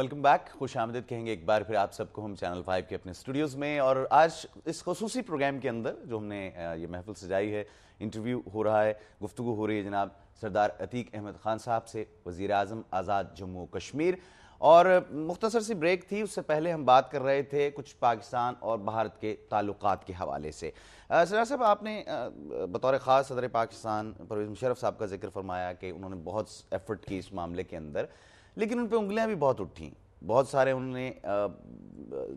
Welcome back. خوش آمدید کہیں گے ایک بار پھر آپ سب کو ہم چینل 5 کے اپنے اسٹوڈیوز میں. اور آج اس خصوصی پروگرام کے اندر جو ہم نے یہ محفل سجائی ہے, انٹرویو ہو رہا ہے, گفتگو ہو رہی ہے جناب سردار عتیق احمد خان صاحب سے, وزیر اعظم آزاد جموں کشمیر. اور مختصر سی بریک تھی, اس سے پہلے ہم بات کر رہے تھے کچھ پاکستان اور بھارت کے تعلقات کے حوالے سے. سردار صاحب, آپ نے بطور خاص صدر پاکستان پرویز مشرف صاحب کا ذکر فرمایا کہ انہوں نے بہت ایفرٹ کی اس معاملے کے اندر, لیکن ان پہ انگلیاں بھی بہت اٹھیں. بہت سارے انہوں نے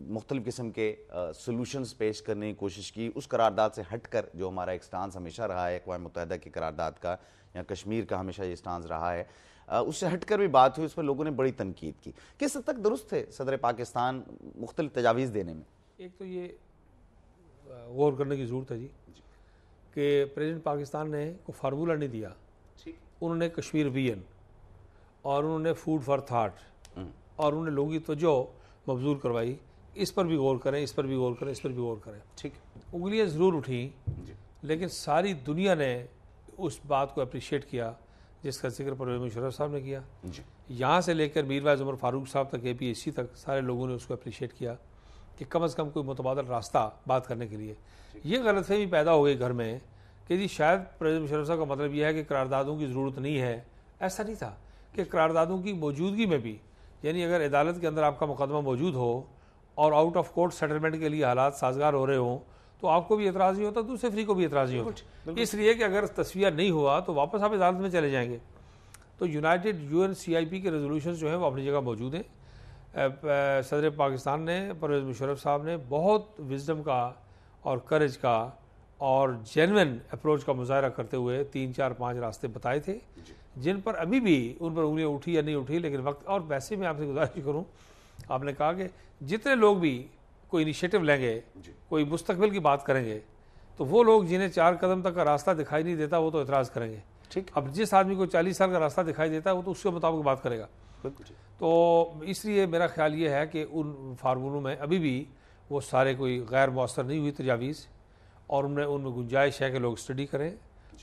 مختلف قسم کے سلوشنز پیش کرنے کی کوشش کی. اس قرارداد سے ہٹ کر جو ہمارا ایک سٹانس ہمیشہ رہا ہے اقوام متحدہ کی قرارداد کا, یا کشمیر کا ہمیشہ یہ سٹانس رہا ہے, اس سے ہٹ کر بھی بات ہوئی. اس پر لوگوں نے بڑی تنقید کی. کس حد تک درست ہے صدر پاکستان مختلف تجاویز دینے میں؟ ایک تو یہ غور کرنے کی ضرورت ہے جی کہ پریزیڈنٹ پاکستان نے کوئی فارمولہ نہیں دیا. انہوں نے کشمیر ویژن اور انہوں نے فوڈ فار تھاٹ اور انہوں نے لوگوں کی توجہ مبذول کروائی. اس پر بھی غور کریں, اس پر بھی غور کریں, اس پر بھی غور کریں. ٹھیک, انگلیاں ضرور اٹھیں, لیکن ساری دنیا نے اس بات کو اپریشیٹ کیا جس کا ذکر پرویز مشرف صاحب نے کیا. یہاں سے لے کر میرویس عمر فاروق صاحب تک, APSC تک, سارے لوگوں نے اس کو اپریشیٹ کیا کہ کم از کم کوئی متبادل راستہ بات کرنے کے لیے. یہ غلط فہمی پیدا ہو گئی گھر میں کہ جی شاید پرویز مشرف صاحب کا مطلب یہ ہے کہ قراردادوں کی ضرورت نہیں ہے. ایسا نہیں تھا کہ قراردادوں کی موجودگی میں بھی, یعنی اگر عدالت کے اندر آپ کا مقدمہ موجود ہو اور آؤٹ آف کورٹ سیٹلمنٹ کے لیے حالات سازگار ہو رہے ہوں تو آپ کو بھی اعتراض نہیں ہوتا, دوسرے فریق کو بھی اعتراض نہیں ہوتا. اس لیے کہ اگر تصفیہ نہیں ہوا تو واپس آپ عدالت میں چلے جائیں گے. تو یونائٹڈ UNCIP کے ریزولوشنز جو ہیں وہ اپنی جگہ موجود ہیں. صدر پاکستان نے, پرویز مشرف صاحب نے بہت وزڈم کا اور کریج کا اور جینوئن اپروچ کا مظاہرہ کرتے ہوئے 3 4 5 راستے بتائے تھے, جن پر ابھی بھی ان پر انگلیاں اٹھی یا نہیں اٹھی. لیکن وقت, اور ویسے میں آپ سے گزارش کروں, آپ نے کہا کہ جتنے لوگ بھی کوئی انیشیٹو لیں گے, کوئی مستقبل کی بات کریں گے, تو وہ لوگ جنہیں 4 قدم تک کا راستہ دکھائی نہیں دیتا وہ تو اعتراض کریں گے. اب جس آدمی کو 40 سال کا راستہ دکھائی دیتا ہے وہ تو اس کے مطابق بات کرے گا. تو اس لیے میرا خیال یہ ہے کہ ان فارمولوں میں ابھی بھی وہ سارے کوئی غیر مؤثر نہیں ہوئی تجاویز, اور ان میں گنجائش ہے کہ لوگ اسٹڈی کریں.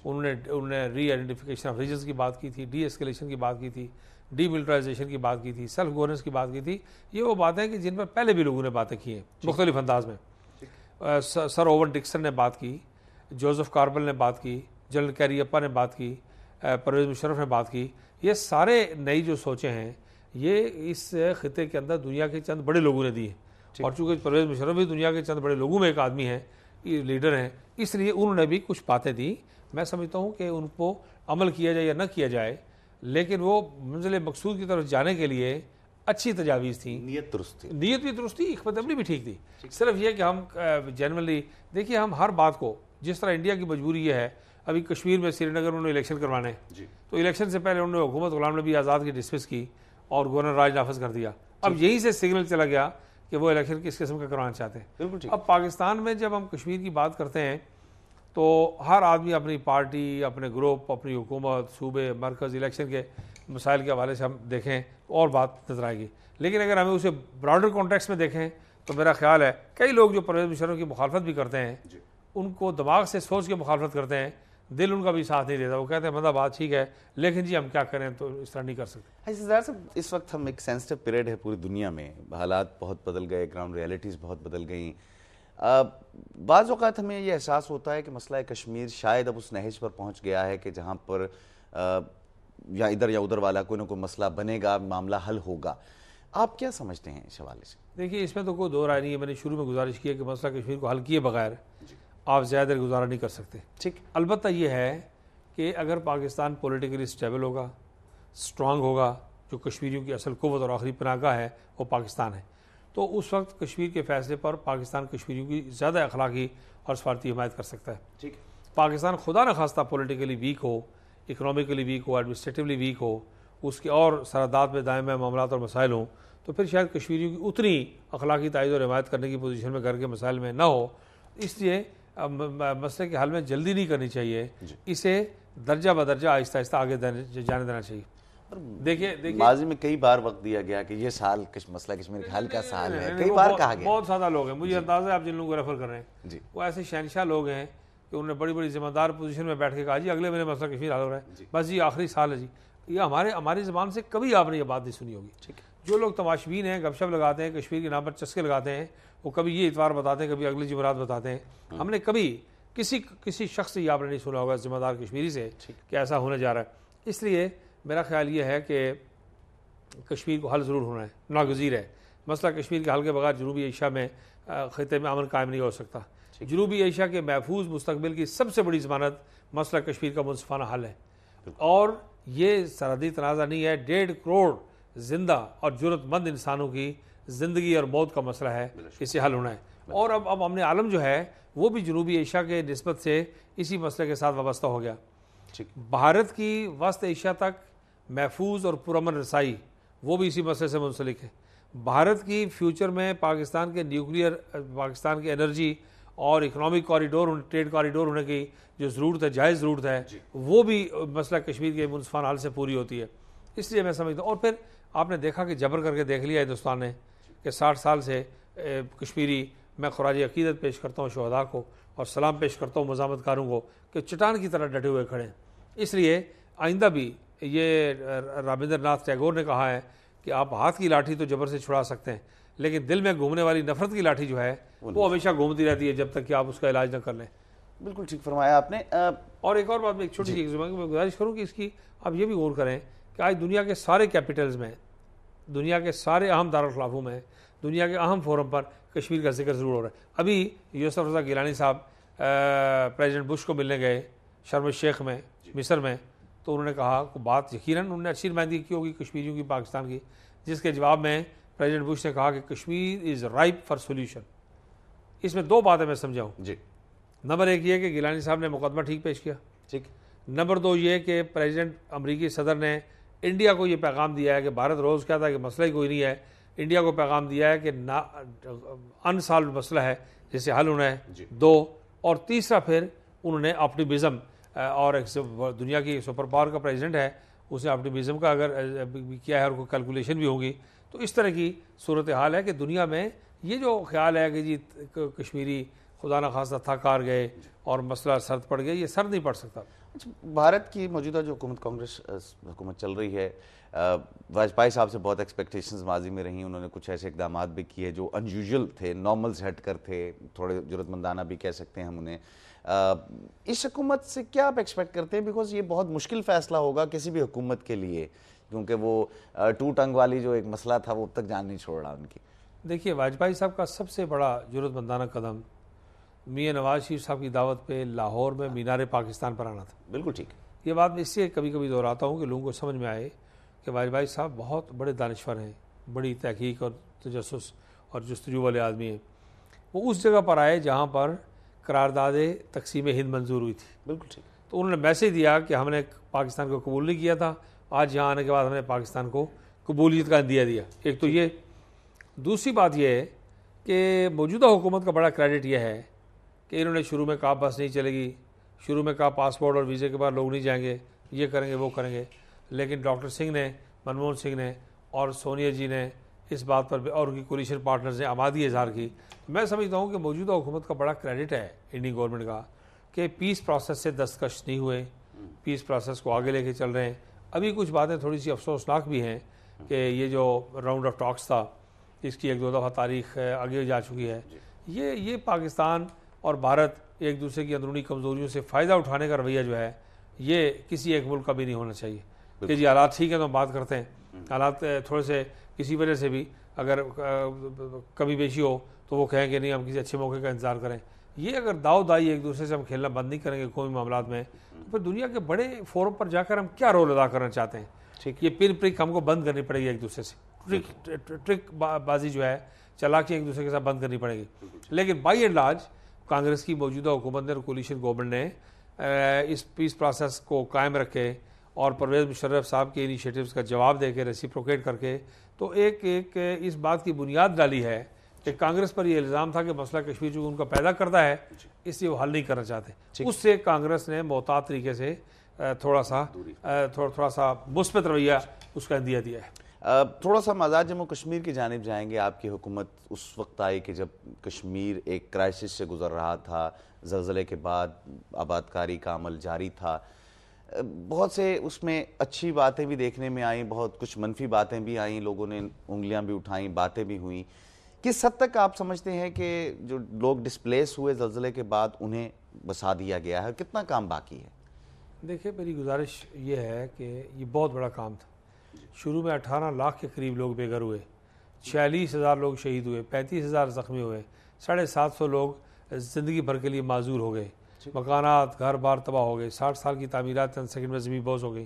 انہوں نے ری آئیڈینٹیفیکیشن آف ریجنس کی بات کی تھی, ڈی ایسکیلیشن کی بات کی تھی, ڈی ملٹرائزیشن کی بات کی تھی, سیلف گورننس کی بات کی تھی. یہ وہ باتیں ہیں کہ جن پر پہلے بھی لوگوں نے باتیں کی ہیں مختلف انداز میں. سر اوون ڈکسن نے بات کی, جوزف کاربل نے بات کی, جنرل کیریپا نے بات کی, پرویز مشرف نے بات کی. یہ سارے نئی جو سوچیں ہیں یہ اس خطے کے اندر دنیا کے چند بڑے لوگوں نے دی ہیں, اور چونکہ پرویز مشرف بھی دنیا کے چند بڑے لوگوں میں ایک آدمی ہیں, لیڈر ہیں, اس لیے انہوں نے بھی کچھ باتیں دی. میں سمجھتا ہوں کہ ان کو عمل کیا جائے یا نہ کیا جائے, لیکن وہ منزل مقصود کی طرف جانے کے لیے اچھی تجاویز تھیں. نیت درست تھی, نیت بھی درست تھی, حکمت عملی بھی ٹھیک تھی. صرف یہ کہ ہم جنرلی دیکھیے, ہم ہر بات کو, جس طرح انڈیا کی مجبوری یہ ہے, ابھی کشمیر میں سری نگر انہوں نے الیکشن کروانے, تو الیکشن سے پہلے انہوں نے حکومت غلام نبی آزاد کی ڈسمس کی اور گورنر راج نافذ کر دیا. اب یہیں سے سگنل چلا گیا کہ وہ الیکشن کس قسم کا کروانا چاہتے ہیں. اب پاکستان میں جب ہم کشمیر کی بات کرتے ہیں تو ہر آدمی اپنی پارٹی, اپنے گروپ, اپنی حکومت, صوبے, مرکز, الیکشن کے مسائل کے حوالے سے ہم دیکھیں اور بات نظر آئے گی. لیکن اگر ہمیں اسے براڈر کانٹیکسٹ میں دیکھیں تو میرا خیال ہے کئی لوگ جو پرویز مشرف کی مخالفت بھی کرتے ہیں, ان کو دماغ سے سوچ کے مخالفت کرتے ہیں, دل ان کا بھی ساتھ نہیں دیتا. وہ کہتے ہیں مطلب بات ٹھیک ہے لیکن جی ہم کیا کریں, تو اس طرح نہیں کر سکتے. سردار صاحب, اس وقت ہم ایک سینسٹیو پیریڈ ہے پوری دنیا میں, حالات بہت بدل گئے, گراؤنڈ ریئلٹیز بہت بدل گئیں. بعض اوقات ہمیں یہ احساس ہوتا ہے کہ مسئلہ کشمیر شاید اب اس نہج پر پہنچ گیا ہے کہ جہاں پر یا ادھر یا ادھر والا کوئی نہ کوئی مسئلہ بنے گا, معاملہ حل ہوگا. آپ کیا سمجھتے ہیں اس حوالے سے؟ دیکھیے, اس میں تو کوئی دو رائے نہیں ہے. میں نے شروع میں گزارش کی ہے کہ مسئلہ کشمیر کو حل کیے بغیر آپ زیادہ دیر گزارا نہیں کر سکتے. ٹھیک, البتہ یہ ہے کہ اگر پاکستان پولیٹیکلی اسٹیبل ہوگا, اسٹرانگ ہوگا, جو کشمیریوں کی اصل قوت اور آخری پناہ گاہ ہے وہ پاکستان ہے, تو اس وقت کشمیر کے فیصلے پر پاکستان کشمیریوں کی زیادہ اخلاقی اور سفارتی حمایت کر سکتا ہے. ٹھیک, پاکستان خدا نخواستہ پولیٹیکلی ویک ہو, اکنامکلی ویک ہو, ایڈمنسٹریٹولی ویک ہو, اس کے اور سرحدات میں دائم معاملات اور مسائل ہوں, تو پھر شاید کشمیریوں کی اتنی اخلاقی تائید اور حمایت کرنے کی پوزیشن میں گھر کے مسائل میں نہ ہو. اس لیے مسئلے کے حل میں جلدی نہیں کرنی چاہیے, اسے درجہ بدرجہ آہستہ آہستہ آگے جانے دینا چاہیے. دیکھیے ماضی میں کئی بار وقت دیا گیا کہ یہ سال مسئلہ کشمیر کے حل کا سال ہے, کئی بار کہا گیا. بہت سادہ لوگ ہیں, مجھے اندازہ ہے آپ جن لوگوں کو ریفر کر رہے ہیں وہ ایسے شہنشاہ لوگ ہیں کہ انہوں نے بڑی بڑی ذمہ دار پوزیشن میں بیٹھ کے کہا جی اگلے مہینے مسئلہ کشمیر حل ہو رہا ہے, بس جی آخری سال ہے جی. یہ ہماری زبان سے کبھی آپ نے یہ بات نہیں سنی ہوگی. جو لوگ تماشبین ہیں، گپ شپ لگاتے ہیں، کشمیر کے نام پر چسکے لگاتے ہیں، وہ کبھی یہ اتوار بتاتے ہیں، کبھی اگلی جمعرات بتاتے ہیں. ہم نے کبھی کسی شخص سے یہ آپ نے نہیں سنا ہوگا ذمہ دار کشمیری سے کہ ایسا ہونے جا رہا ہے. اس لیے میرا خیال یہ ہے کہ کشمیر کو حل ضرور ہونا ہے، ناگزیر ہے. مسئلہ کشمیر کے حل کے بغیر جنوبی ایشیا میں خطے میں امن قائم نہیں ہو سکتا. جنوبی ایشیا کے محفوظ مستقبل کی سب سے بڑی ضمانت مسئلہ کشمیر کا منصفانہ حل ہے. اور یہ سرحدی تنازع نہیں ہے، 1.5 کروڑ زندہ اور جرت مند انسانوں کی زندگی اور موت کا مسئلہ ہے، اس سے حل ہونا ہے. اور اب امن عالم جو ہے وہ بھی جنوبی ایشیا کے نسبت سے اسی مسئلے کے ساتھ وابستہ ہو گیا. بھارت کی وسط ایشیا تک محفوظ اور پرامن رسائی وہ بھی اسی مسئلے سے منسلک ہے. بھارت کی فیوچر میں پاکستان کے نیوکلیئر، پاکستان کے انرجی اور اکنامک کوریڈور، ٹریڈ کوریڈور ہونے کی جو ضرورت ہے، جائز ضرورت ہے، وہ بھی مسئلہ کشمیر کے منصفانہ حل سے پوری ہوتی ہے. اس لیے میں سمجھتا ہوں. اور پھر آپ نے دیکھا کہ جبر کر کے دیکھ لیا ہندوستان نے کہ 60 سال سے کشمیری، میں خراج عقیدت پیش کرتا ہوں شہداء کو اور سلام پیش کرتا ہوں مزاحمت کاروں کو کہ چٹان کی طرح ڈٹے ہوئے کھڑے ہیں. اس لیے آئندہ بھی یہ رابندر ناتھ ٹیگور نے کہا ہے کہ آپ ہاتھ کی لاٹھی تو جبر سے چھڑا سکتے ہیں، لیکن دل میں گھومنے والی نفرت کی لاٹھی جو ہے وہ ہمیشہ گھومتی رہتی ہے جب تک کہ آپ اس کا علاج نہ کر لیں. بالکل ٹھیک فرمایا آپ نے. اور ایک اور بات میں ایک چھوٹی سی میں گزارش کروں کہ اس کی آپ یہ بھی غور کریں کہ آج دنیا کے سارے کیپٹلز میں، دنیا کے سارے اہم دارالخلافوں میں، دنیا کے اہم فورم پر کشمیر کا ذکر ضرور ہو رہا ہے. ابھی یوسف رضا گیلانی صاحب پریزیڈنٹ بش کو ملنے گئے شرم الشیخ میں، مصر میں، تو انہوں نے کہا کہ بات یقیناً انہوں نے اچھی نمائندگی کی ہوگی کشمیریوں کی پاکستان کی، جس کے جواب میں پریزیڈنٹ بش نے کہا کہ کشمیر از رائپ فار سولوشن. اس میں 2 باتیں میں سمجھاؤں. نمبر 1 یہ کہ گیلانی صاحب نے مقدمہ ٹھیک پیش کیا. نمبر 2 یہ کہ پریزیڈنٹ امریکی صدر نے انڈیا کو یہ پیغام دیا ہے کہ بھارت روز کہتا ہے کہ مسئلہ ہی کوئی نہیں ہے، انڈیا کو پیغام دیا ہے کہ انسالوڈ مسئلہ ہے جسے حل ہونا ہے. 2 اور تیسرا پھر انہوں نے آپٹیمزم، اور دنیا کی سپر پاور کا پریزیڈنٹ ہے، اسے آپٹیمزم کا اگر کیا ہے اور کوئی کیلکولیشن بھی ہوگی تو اس طرح کی صورتحال ہے کہ دنیا میں یہ جو خیال ہے کہ جی کشمیری خدا نخواستہ تھا کار گئے اور مسئلہ سرد پڑ گیا، یہ سرد نہیں پڑ سکتا. بھارت کی موجودہ جو حکومت، کانگریس حکومت چل رہی ہے، واجپئی صاحب سے بہت ایکسپیکٹیشنز ماضی میں رہیں، انہوں نے کچھ ایسے اقدامات بھی کیے جو انیوژل تھے، نارمل سے ہٹ کر تھے، تھوڑے جرات مندانہ بھی کہہ سکتے ہیں ہم انہیں. اس حکومت سے کیا آپ ایکسپیکٹ کرتے ہیں؟ بیکاز یہ بہت مشکل فیصلہ ہوگا کسی بھی حکومت کے لیے، کیونکہ وہ ٹو ٹنگ والی جو ایک مسئلہ تھا وہ اب تک جان نہیں چھوڑ رہا ان کی. دیکھیے واجپئی صاحب کا سب سے بڑا جرات مندانہ قدم میاں نواز شریف صاحب کی دعوت پہ لاہور میں مینار پاکستان پر آنا تھا. بالکل ٹھیک. یہ بات میں اس سے کبھی کبھی دہراتا ہوں کہ لوگوں کو سمجھ میں آئے کہ واجپئی صاحب بہت بڑے دانشور ہیں، بڑی تحقیق اور تجسس اور جستجو والے آدمی ہیں. وہ اس جگہ پر آئے جہاں پر قرارداد تقسیم ہند منظور ہوئی تھی. بالکل ٹھیک. تو انہوں نے میسج دیا کہ ہم نے پاکستان کو قبول نہیں کیا تھا، آج یہاں آنے کے بعد ہم نے پاکستان کو قبولیت کا عندیہ دیا. ایک تو یہ. دوسری بات یہ ہے کہ موجودہ حکومت کا بڑا کریڈٹ یہ ہے کہ انہوں نے شروع میں کہا بس نہیں چلے گی، شروع میں کہا پاسپورٹ اور ویزے کے بعد لوگ نہیں جائیں گے، یہ کریں گے وہ کریں گے، لیکن ڈاکٹر سنگھ نے، منموہن سنگھ نے اور سونیا جی نے اس بات پر اور ان کی کولیشن پارٹنرز نے آمادگی اظہار کی. میں سمجھتا ہوں کہ موجودہ حکومت کا بڑا کریڈٹ ہے انڈین گورنمنٹ کا کہ پیس پروسیس سے دستکش نہیں ہوئے، پیس پروسیس کو آگے لے کے چل رہے ہیں. ابھی کچھ باتیں تھوڑی سی افسوسناک بھی ہیں کہ یہ جو راؤنڈ آف ٹاکس تھا اس کی 1-2 دفعہ تاریخ آگے جا چکی ہے. یہ پاکستان اور بھارت ایک دوسرے کی اندرونی کمزوریوں سے فائدہ اٹھانے کا رویہ جو ہے یہ کسی ایک ملک کا بھی نہیں ہونا چاہیے کہ جی حالات ٹھیک ہے تو ہم بات کرتے ہیں، حالات تھوڑے سے کسی وجہ سے بھی اگر کمی بیشی ہو تو وہ کہیں کہ نہیں ہم کسی اچھے موقع کا انتظار کریں. یہ اگر داؤ دائی ایک دوسرے سے ہم کھیلنا بند نہیں کریں گے قومی معاملات میں تو پھر دنیا کے بڑے فورم پر جا کر ہم کیا رول ادا کرنا چاہتے ہیں؟ یہ پن پرک ہم کو بند کرنی پڑے گی ایک دوسرے سے، ٹرک بازی جو ہے چالاکی ایک دوسرے کے ساتھ بند کرنی پڑے گی. لیکن بائی اینڈ لارج کانگریس کی موجودہ حکومت نے اور کولیشن گورنمنٹ نے اس پیس پروسیس کو قائم رکھے اور پرویز مشرف صاحب کے انیشیٹوز کا جواب دے کے ریسیپروکیٹ کر کے تو ایک اس بات کی بنیاد ڈالی ہے کہ کانگریس پر یہ الزام تھا کہ مسئلہ کشمیر جو ان کا پیدا کرتا ہے اس لیے وہ حل نہیں کرنا چاہتے. اس سے کانگریس نے محتاط طریقے سے تھوڑا سا مثبت رویہ اس کا عندیہ دیا ہے. تھوڑا سا مزاج جموں کشمیر کی جانب جائیں گے. آپ کی حکومت اس وقت آئی کہ جب کشمیر ایک کرائسس سے گزر رہا تھا، زلزلے کے بعد آباد کاری کا عمل جاری تھا. بہت سے اس میں اچھی باتیں بھی دیکھنے میں آئیں, بہت کچھ منفی باتیں بھی آئیں, لوگوں نے انگلیاں بھی اٹھائیں, باتیں بھی ہوئیں. کس حد تک آپ سمجھتے ہیں کہ جو لوگ ڈسپلیس ہوئے زلزلے کے بعد انہیں بسا دیا گیا ہے, کتنا کام باقی ہے؟ دیکھیں میری گزارش یہ ہے کہ یہ بہت بڑا کام تھا. شروع میں 18 لاکھ کے قریب لوگ بے گھر ہوئے, 46,000 لوگ شہید ہوئے, 35,000 زخمی ہوئے, 750 لوگ زندگی بھر کے لیے معذور ہو گئے, مکانات گھر بار تباہ ہو گئے, 60 سال کی تعمیرات 10 سیکنڈ میں زمین بوس ہو گئی.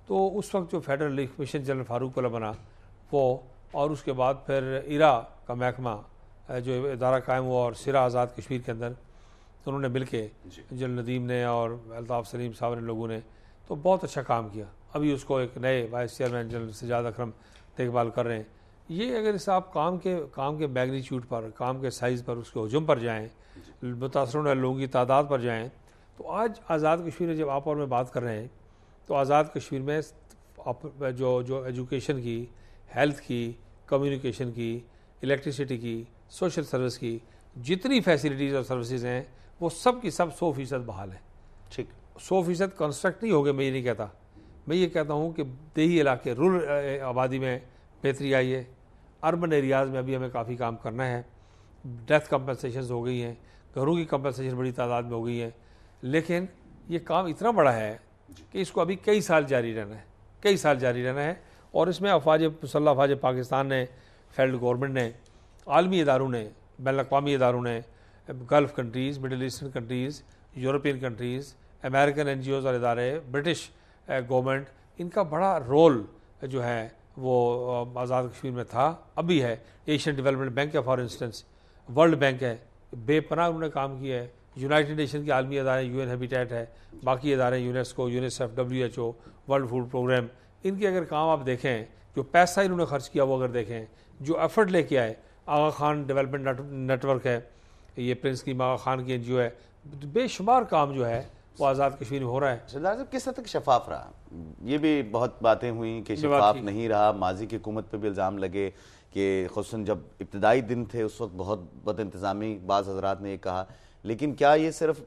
تو اس وقت جو فیڈرل ریلیف کمیشن جنرل فاروق اللہ بنا وہ, اور اس کے بعد پھر ایرا کا محکمہ جو ادارہ قائم ہوا اور سرا آزاد کشمیر کے اندر, تو انہوں نے مل کے جنرل ندیم نے اور الطاف سلیم صاحب نے لوگوں نے تو بہت اچھا کام کیا. ابھی اس کو ایک نئے وائس چیئرمین جنرل سجاد اکرم دیکھ بھال کر رہے ہیں. یہ اگر اس آپ کام کے میگنیچیوڈ پر, کام کے سائز پر, اس کے حجم پر جائیں, متاثر ہونے والے لوگوں کی تعداد پر جائیں, تو آج آزاد کشمیر میں جب آپ اور میں بات کر رہے ہیں تو آزاد کشمیر میں جو ایجوکیشن کی, ہیلتھ کی, کمیونیکیشن کی, الیکٹریسٹی کی, سوشل سروس کی جتنی فیسلٹیز اور سروسز ہیں وہ سب کی سب 100% بحال ہیں. ٹھیک, 100% کنسٹرکٹ نہیں ہو گئے, میں یہ نہیں کہتا. میں یہ کہتا ہوں کہ دیہی علاقے, رورل آبادی میں بہتری آئی ہے. اربن ایریاز میں ابھی ہمیں کافی کام کرنا ہے. ڈیتھ کمپنسیشنز ہو گئی ہیں, گھروں کی کمپنسیشن بڑی تعداد میں ہو گئی ہیں, لیکن یہ کام اتنا بڑا ہے کہ اس کو ابھی کئی سال جاری رہنا ہے. اور اس میں افواج مسلح افواج پاکستان نے, فیڈرل گورنمنٹ نے, عالمی اداروں نے, بین الاقوامی اداروں نے, Gulf countries, Middle Eastern countries, European countries, American N G Os اور ادارے, برٹش گورنمنٹ, ان کا بڑا رول جو ہے وہ آزاد کشمیر میں تھا, ابھی ہے. ایشین ڈیولپمنٹ بینک ہے فار انسٹنس, ورلڈ بینک ہے, بے پناہ انہوں نے کام کیا ہے. یونائٹڈ نیشن کے عالمی ادارے, یو این ہیبیٹیٹ ہے, باقی ادارے, UNESCO, UNICEF, WHO, world food programme, ان کے اگر کام آپ دیکھیں, جو پیسہ انہوں نے خرچ کیا وہ اگر دیکھیں, جو ایفرٹ لے کے آئے, آغا خان ڈیولپمنٹ نیٹ ورک ہے, یہ پرنس کی آغا خان کی NGO ہے, بے شمار کام جو ہے وہ آزاد کشمیر میں ہو رہا ہے. سردار صاحب کس حد تک شفاف رہا؟ یہ بھی بہت باتیں ہوئیں کہ شفاف نہیں رہا, ماضی کی حکومت پہ بھی الزام لگے کہ خصوصاً جب ابتدائی دن تھے اس وقت بہت بد انتظامی بعض حضرات نے یہ کہا, لیکن کیا یہ صرف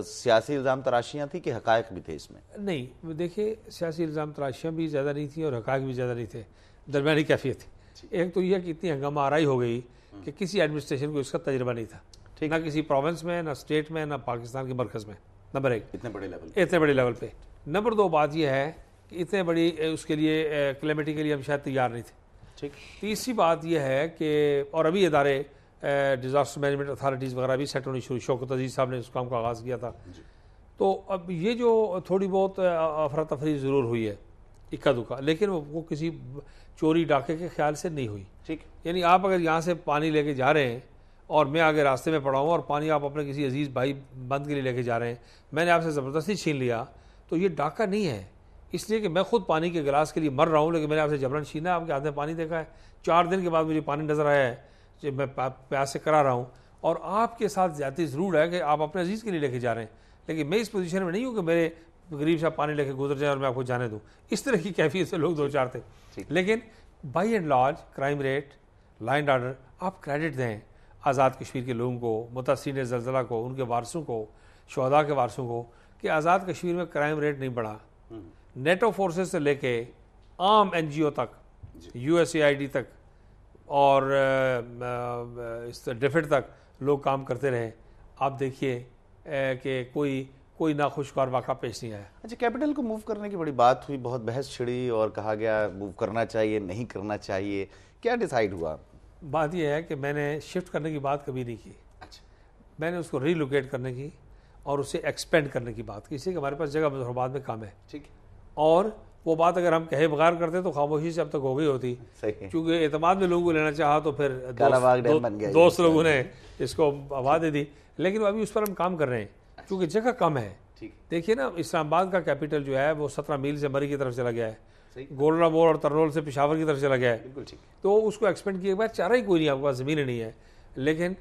سیاسی الزام تراشیاں تھیں کہ حقائق بھی تھے اس میں؟ نہیں, دیکھیے سیاسی الزام تراشیاں بھی زیادہ نہیں تھیں اور حقائق بھی زیادہ نہیں تھے, درمیانی کیفیت تھی. ایک تو یہ کہ اتنی ہنگامہ آرائی ہو گئی کہ کسی ایڈمنسٹریشن کو اس کا تجربہ نہیں تھا, نہ کسی پروونس میں, نہ اسٹیٹ میں, نہ پاکستان کے مرکز میں. نمبر 1, اتنے بڑے لیول پہ. نمبر 2 بات یہ ہے کہ اتنے بڑی اس کے لیے کلیمٹی کے لیے ہم شاید تیار نہیں تھے. تیسری بات یہ ہے کہ اور ابھی ادارے ڈیزاسٹر مینجمنٹ اتھارٹیز وغیرہ بھی سیٹ ہونی شروع, شوکت عزیز صاحب نے اس کام کا آغاز کیا تھا. تو اب یہ جو تھوڑی بہت افراتفری ضرور ہوئی ہے اکا دکا, لیکن وہ کسی چوری ڈاکے کے خیال سے نہیں ہوئی. یعنی آپ اگر یہاں سے پانی لے کے جا رہے ہیں اور میں آگے راستے میں پڑا ہوں اور پانی آپ اپنے کسی عزیز بھائی بند کے لیے لے کے جا رہے ہیں, میں نے آپ سے زبردستی چھین لیا, تو یہ ڈاکہ نہیں ہے. اس لیے کہ میں خود پانی کے گلاس کے لیے مر رہا ہوں, لیکن میں نے آپ سے جبرن چھینا, آپ کے ہاتھ میں پانی دیکھا ہے, 4 دن کے بعد مجھے پانی نظر آیا ہے جب میں پیاس سے کرا رہا ہوں, اور آپ کے ساتھ زیادتی ضرور ہے کہ آپ اپنے عزیز کے لیے لے کے جا رہے ہیں, لیکن میں اس پوزیشن میں نہیں ہوں کہ میرے غریب صاحب پانی لے کے گزر جائیں اور میں آپ کو جانے دوں. اس طرح کی کیفیت سے لوگ 2-4 تھے. لیکن by and large crime rate, law and order, آپ کریڈٹ دیں آزاد کشمیر کے لوگوں کو, متاثرین زلزلہ کو, ان کے وارثوں کو, شہداء کے وارثوں کو, کہ آزاد کشمیر میں کرائم ریٹ نہیں بڑھا. نیٹو فورسز سے لے کے عام NGO تک, USAID تک اور ڈیفٹ تک لوگ کام کرتے رہے. آپ دیکھیے کہ کوئی ناخوشگوار واقعہ پیش نہیں آیا. اچھا, کیپٹل کو موو کرنے کی بڑی بات ہوئی, بہت بحث چھڑی اور کہا گیا موو کرنا چاہیے نہیں کرنا چاہیے, کیا ڈیسائیڈ ہوا؟ بات یہ ہے کہ میں نے شفٹ کرنے کی بات کبھی نہیں کی. میں نے اس کو ری لوکیٹ کرنے کی اور اسے ایکسپینڈ کرنے کی بات کی, اس لیے کہ ہمارے پاس جگہ مظفرآباد میں کام ہے. اور وہ بات اگر ہم کہے بغیر کرتے تو خاموشی سے اب تک ہو گئی ہوتی, کیونکہ اعتماد میں لوگوں کو لینا چاہا تو پھر دوست لوگوں نے اس کو ہوا دے دی. لیکن ابھی اس پر ہم کام کر رہے ہیں کیونکہ جگہ کم ہے. دیکھیے نا, اسلام آباد کا کیپٹل جو ہے وہ 17 میل سے مری کی طرف چلا گیا ہے, گولڈا مور اور ترنول سے پشاور کی طرف چلا گیا ہے, تو اس کو ایکسپینڈ کیے بعد چارہ ہی کوئی نہیں, آپ کے پاس زمینیں نہیں ہے. لیکن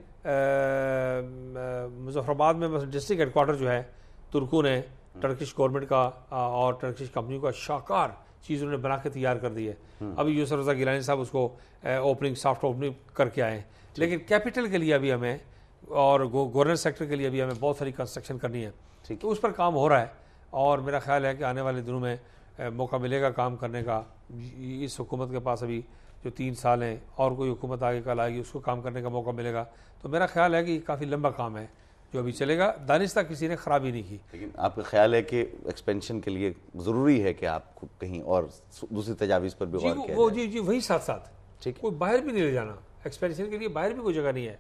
مظفرآباد میں ڈسٹرکٹ ہیڈ کوارٹر جو ہے, ترکوں نے ٹرکش گورنمنٹ کا اور ٹرکش کمپنیوں کا شاہکار چیز انہوں نے بنا کے تیار کر دی ہے. ابھی یوسف رضا گیلانی صاحب اس کو سافٹ اوپننگ کر کے آئے ہیں. لیکن کیپٹل کے لیے ابھی ہمیں اور گورننس سیکٹر کے لیے ابھی ہمیں بہت ساری کنسٹرکشن کرنی ہے, تو اس پر کام ہو رہا ہے. اور میرا خیال ہے کہ آنے والے دنوں میں موقع ملے گا کام کرنے کا. اس حکومت کے پاس ابھی جو 3 سال ہیں اور کوئی حکومت آگے کل آئے گی اس کو کام کرنے کا موقع ملے گا. تو میرا خیال ہے کہ یہ کافی لمبا کام ہے جو ابھی چلے گا. دانستہ کسی نے خرابی نہیں کی. لیکن آپ کا خیال ہے کہ ایکسپینشن کے لیے ضروری ہے کہ آپ کو کہیں اور دوسری تجاویز پر بھی غور کیا جائے؟ جی وہی ساتھ ساتھ ٹھیک. کوئی باہر بھی نہیں لے جانا. ایکسپینشن کے لیے باہر بھی کوئی جگہ نہیں ہے.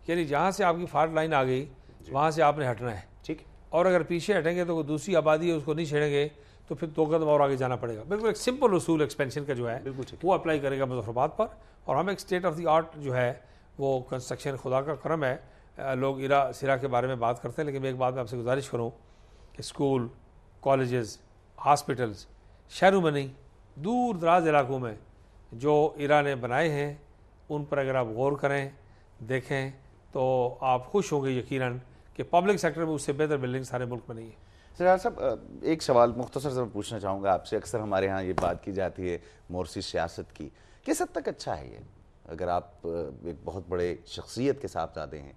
یعنی جہاں سے آپ کی فالٹ لائن آ گئی وہاں سے آپ نے ہٹنا ہے. ٹھیک. اور اگر پیچھے ہٹیں گے تو کوئی دوسری آبادی ہے اس کو نہیں چھیڑیں گے تو پھر 2 قدم اور آگے جانا پڑے گا. بالکل ایک سمپل اصول ایکسپینشن کا جو ہے وہ اپلائی کرے گا مظفر آباد پر. اور ہم ایک اسٹیٹ آف دی آرٹ جو ہے وہ کنسٹرکشن خدا کا کرم ہے. لوگ ایرا سرا کے بارے میں بات کرتے ہیں لیکن میں ایک بات میں آپ سے گزارش کروں کہ اسکول کالجز ہاسپٹلز شہروں میں نہیں دور دراز علاقوں میں جو ایرا نے بنائے ہیں ان پر اگر آپ غور کریں دیکھیں تو آپ خوش ہوں گے یقیناً کہ پبلک سیکٹر میں اس سے بہتر بلڈنگ سارے ملک میں نہیں ہے. سرحال صاحب ایک سوال مختصر سے میں پوچھنا چاہوں گا آپ سے. اکثر ہمارے ہاں یہ بات کی جاتی ہے مورسی سیاست کی. کس حد تک اچھا ہے یہ؟ اگر آپ ایک بہت بڑے شخصیت کے صاحبزادے ہیں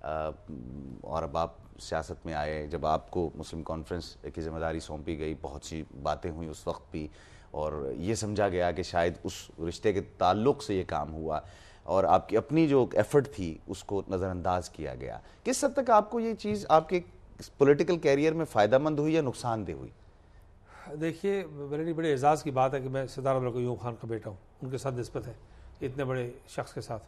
اور اب آپ سیاست میں آئے, جب آپ کو مسلم کانفرنس کی ذمہ داری سونپی گئی بہت سی باتیں ہوئیں اس وقت بھی اور یہ سمجھا گیا کہ شاید اس رشتے کے تعلق سے یہ کام ہوا اور آپ کی اپنی جو ایفرٹ تھی اس کو نظر انداز کیا گیا. کس حد تک آپ کو یہ چیز آپ کے پولیٹیکل کیریئر میں فائدہ مند ہوئی یا نقصان دہ ہوئی؟ دیکھیے میرے لیے بڑے اعزاز کی بات ہے کہ میں سردار عبدالقیوم خان کا بیٹا ہوں. ان کے ساتھ نسبت ہے اتنے بڑے شخص کے ساتھ.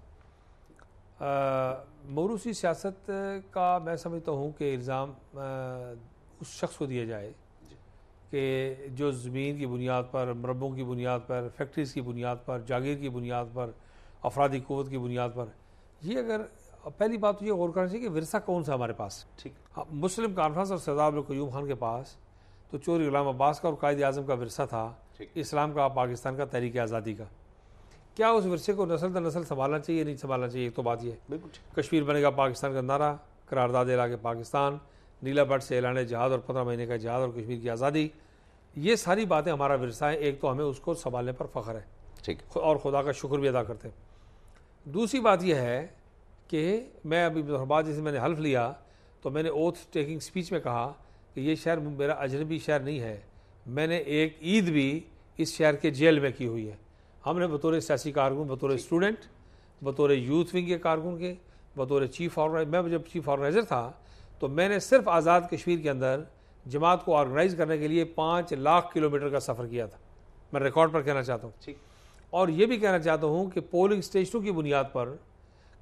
موروثی سیاست کا میں سمجھتا ہوں کہ الزام اس شخص کو دیا جائے کہ جو زمین کی بنیاد پر, مربوں کی بنیاد پر, فیکٹریز کی بنیاد پر, جاگیر کی بنیاد پر, افرادی قوت کی بنیاد پر, یہ اگر پہلی بات تو یہ غور کرنا چاہیے کہ ورثہ کون سا ہمارے پاس. ٹھیک. مسلم کانفرنس اور سردار عبدالقیوم خان کے پاس تو چوری غلام عباس کا اور قائد اعظم کا ورثہ تھا, اسلام کا, پاکستان کا, تحریک آزادی کا. کیا اس ورثے کو نسل در نسل سنبھالنا چاہیے نہیں سنبھالنا چاہیے؟ ایک تو بات یہ ہے. کشمیر بنے گا پاکستان کا نعرہ, قرارداد علاقے پاکستان, نیلا بٹ سے اعلان جہاد اور 15 مہینے کا جہاد اور کشمیر کی آزادی, یہ ساری باتیں ہمارا ورثہ ہے. ایک تو ہمیں اس کو سنبھالنے پر فخر ہے ٹھیک اور خدا کا شکر بھی ادا کرتے ہیں. دوسری بات یہ ہے کہ میں ابھی بات جیسے میں نے حلف لیا تو میں نے اوتھ ٹیکنگ سپیچ میں کہا کہ یہ شہر میرا اجنبی شہر نہیں ہے. میں نے ایک عید بھی اس شہر کے جیل میں کی ہوئی ہے. ہم نے بطور سیاسی کارکن, بطور اسٹوڈنٹ, بطور یوتھ ونگ کے کارکن کے, بطور چیف آرگنائزر, میں جب چیف آرگنائزر تھا تو میں نے صرف آزاد کشمیر کے اندر جماعت کو آرگنائز کرنے کے لیے 5 لاکھ کلومیٹر کا سفر کیا تھا. میں ریکارڈ پر کہنا چاہتا ہوں. اور یہ بھی کہنا چاہتا ہوں کہ پولنگ اسٹیشنوں کی بنیاد پر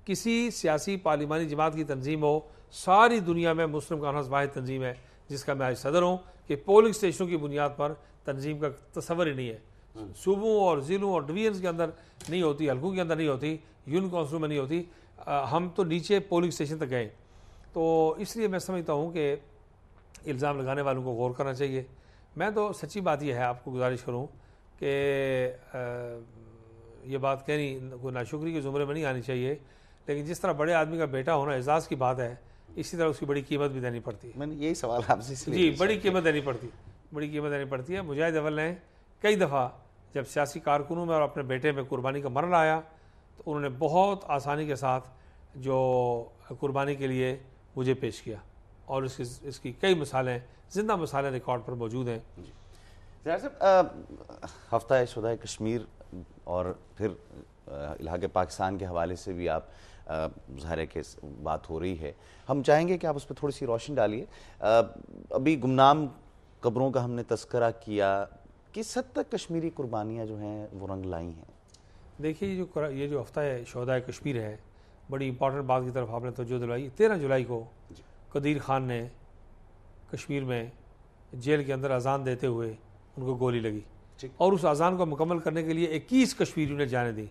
کسی سیاسی پارلیمانی جماعت کی تنظیم ہو, ساری دنیا میں مسلم کانفرنس واحد تنظیم ہے جس کا میں آج صدر ہوں, کہ پولنگ اسٹیشنوں کی بنیاد پر تنظیم کا تصور ہی نہیں ہے. صوبوں اور ضلعوں اور ڈویژنز کے اندر نہیں ہوتی, حلقوں کے اندر نہیں ہوتی, یونین کونسلوں میں نہیں ہوتی. ہم تو نیچے پولنگ اسٹیشن تک گئے. تو اس لیے میں سمجھتا ہوں کہ الزام لگانے والوں کو غور کرنا چاہیے. میں تو سچی بات یہ ہے, آپ کو گزارش کروں کہ یہ بات کہنی کوئی ناشکری کے زمرے میں نہیں آنی چاہیے, لیکن جس طرح بڑے آدمی کا بیٹا ہونا اعزاز کی بات ہے, اسی طرح اس کی بڑی قیمت بھی دینی پڑتی ہے. میں نے یہی سوال آپ سے جی, بڑی قیمت دینی پڑتی ہے. مجاہد اول نے کئی دفعہ جب سیاسی کارکنوں میں اور اپنے بیٹے میں قربانی کا مرحلہ آیا تو انہوں نے بہت آسانی کے ساتھ جو قربانی کے لیے مجھے پیش کیا, اور اس کی کئی مثالیں, زندہ مثالیں ریکارڈ پر موجود ہیں. صاحب ہفتہ شدہ کشمیر اور پھر الحاق پاکستان کے حوالے سے بھی آپ ظاہر ہے کہ بات ہو رہی ہے, ہم چاہیں گے کہ آپ اس پہ تھوڑی سی روشنی ڈالیے. ابھی گمنام قبروں کا ہم نے تذکرہ کیا, کس حد تک کشمیری قربانیاں جو ہیں وہ رنگ لائی ہیں؟ دیکھیے یہ جو ہفتہ شہدائے کشمیر ہے, بڑی امپورٹنٹ بات کی طرف آپ نے توجہ دلائی. 13 جولائی کو قدیر خان نے کشمیر میں جیل کے اندر اذان دیتے ہوئے ان کو گولی لگی, اور اس اذان کو مکمل کرنے کے لیے 21 کشمیریوں نے جانیں دی.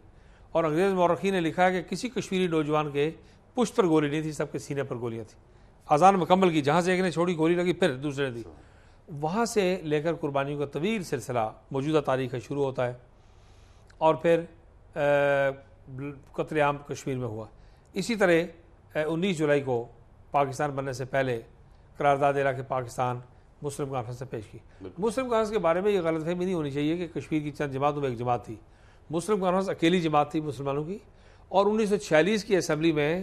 اور انگریز مورخین نے لکھا ہے کہ کسی کشمیری نوجوان کے پشت پر گولی نہیں تھی, سب کے سینے پر گولیاں تھیں. اذان مکمل کی, جہاں سے ایک نے چھوڑی گولی لگی, پھر دوسرے نے دی. وہاں سے لے کر قربانیوں کا طویل سلسلہ موجودہ تاریخ شروع ہوتا ہے, اور پھر قتل عام کشمیر میں ہوا. اسی طرح 19 جولائی کو پاکستان بننے سے پہلے قرارداد علاقے پاکستان مسلم کانفرنس سے پیش کی. مسلم کانفرنس کے بارے میں یہ غلط فہمی نہیں ہونی چاہیے کہ کشمیر کی چند جماعتوں میں ایک جماعت تھی. مسلم کانفرنس اکیلی جماعت تھی مسلمانوں کی, اور 1946 کی اسمبلی میں